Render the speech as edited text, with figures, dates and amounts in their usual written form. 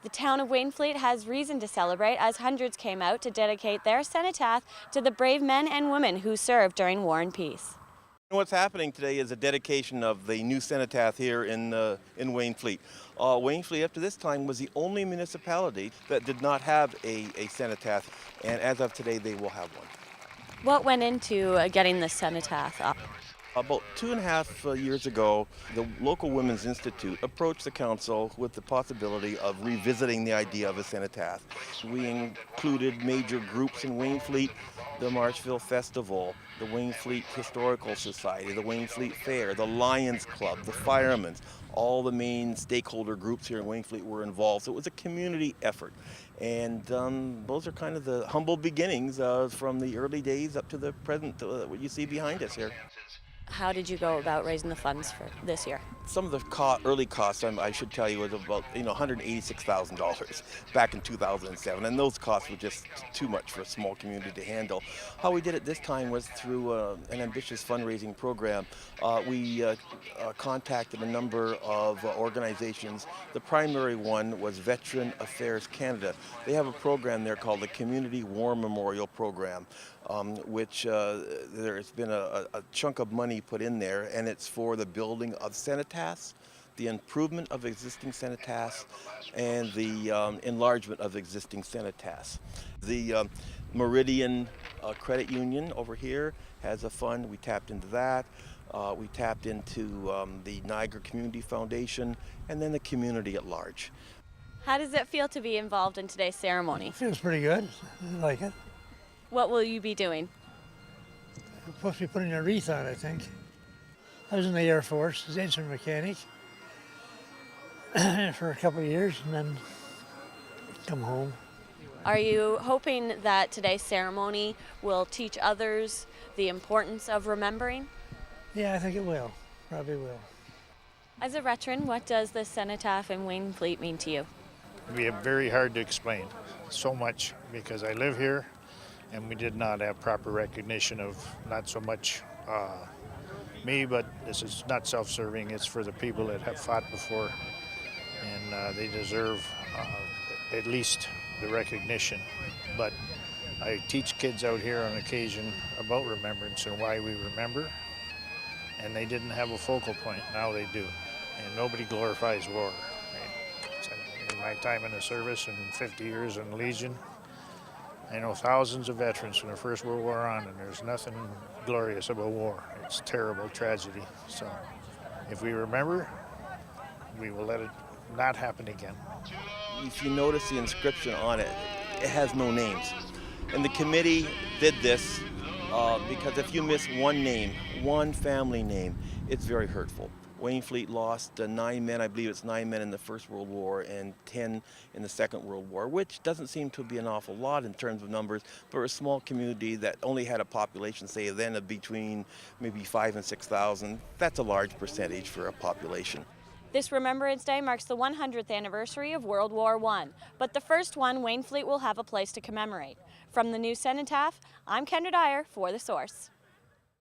The town of Wainfleet has reason to celebrate as hundreds came out to dedicate their cenotaph to the brave men and women who served during war and peace. What's happening today is a dedication of the new cenotaph here in Wainfleet. Wainfleet, up to this time, was the only municipality that did not have a cenotaph, and as of today, they will have one. What went into getting the cenotaph up? About 2.5 years ago, the local Women's Institute approached the council with the possibility of revisiting the idea of a cenotaph. We included major groups in Wainfleet, the Marshville Festival, the Wainfleet Historical Society, the Wainfleet Fair, the Lions Club, the Firemen's. All the main stakeholder groups here in Wainfleet were involved. So it was a community effort. And those are kind of the humble beginnings from the early days up to the present, what you see behind us here. How did you go about raising the funds for this year? Some of the early costs, I should tell you, was about $186,000 back in 2007, and those costs were just too much for a small community to handle. How we did it this time was through an ambitious fundraising program. We contacted a number of organizations. The primary one was Veteran Affairs Canada. They have a program there called the Community War Memorial Program, which there's been a chunk of money put in there, and it's for the building of cenotaphs, the improvement of existing cenotaphs, and the enlargement of existing cenotaphs. The Meridian Credit Union over here has a fund. We tapped into that. We tapped into the Niagara Community Foundation, and then the community at large. How does it feel to be involved in today's ceremony? It feels pretty good. I like it. What will you be doing? I'm supposed to be putting a wreath on, I think. I was in the Air Force as engine mechanic for a couple of years and then come home. Are you hoping that today's ceremony will teach others the importance of remembering? Yeah, I think it will. Probably will. As a veteran, what does the cenotaph in Wainfleet mean to you? It'd be very hard to explain so much because I live here and we did not have proper recognition of not so much me, but this is not self-serving. It's for the people that have fought before, and they deserve at least the recognition. But I teach kids out here on occasion about remembrance and why we remember, and they didn't have a focal point. Now they do, and nobody glorifies war. Right? So in my time in the service and 50 years in the Legion, I know thousands of veterans from the First World War on, and there's nothing glorious about war. It's a terrible tragedy. So if we remember, we will let it not happen again. If you notice the inscription on it, it has no names. And the committee did this because if you miss one name, one family name, it's very hurtful. Wainfleet lost 9 men, I believe it's 9 men in the First World War and 10 in the Second World War, which doesn't seem to be an awful lot in terms of numbers for a small community that only had a population, say then, of between maybe 5,000 and 6,000. That's a large percentage for a population. This Remembrance Day marks the 100th anniversary of World War I, but the first one Wainfleet will have a place to commemorate. From the new cenotaph, I'm Kendra Dyer for The Source.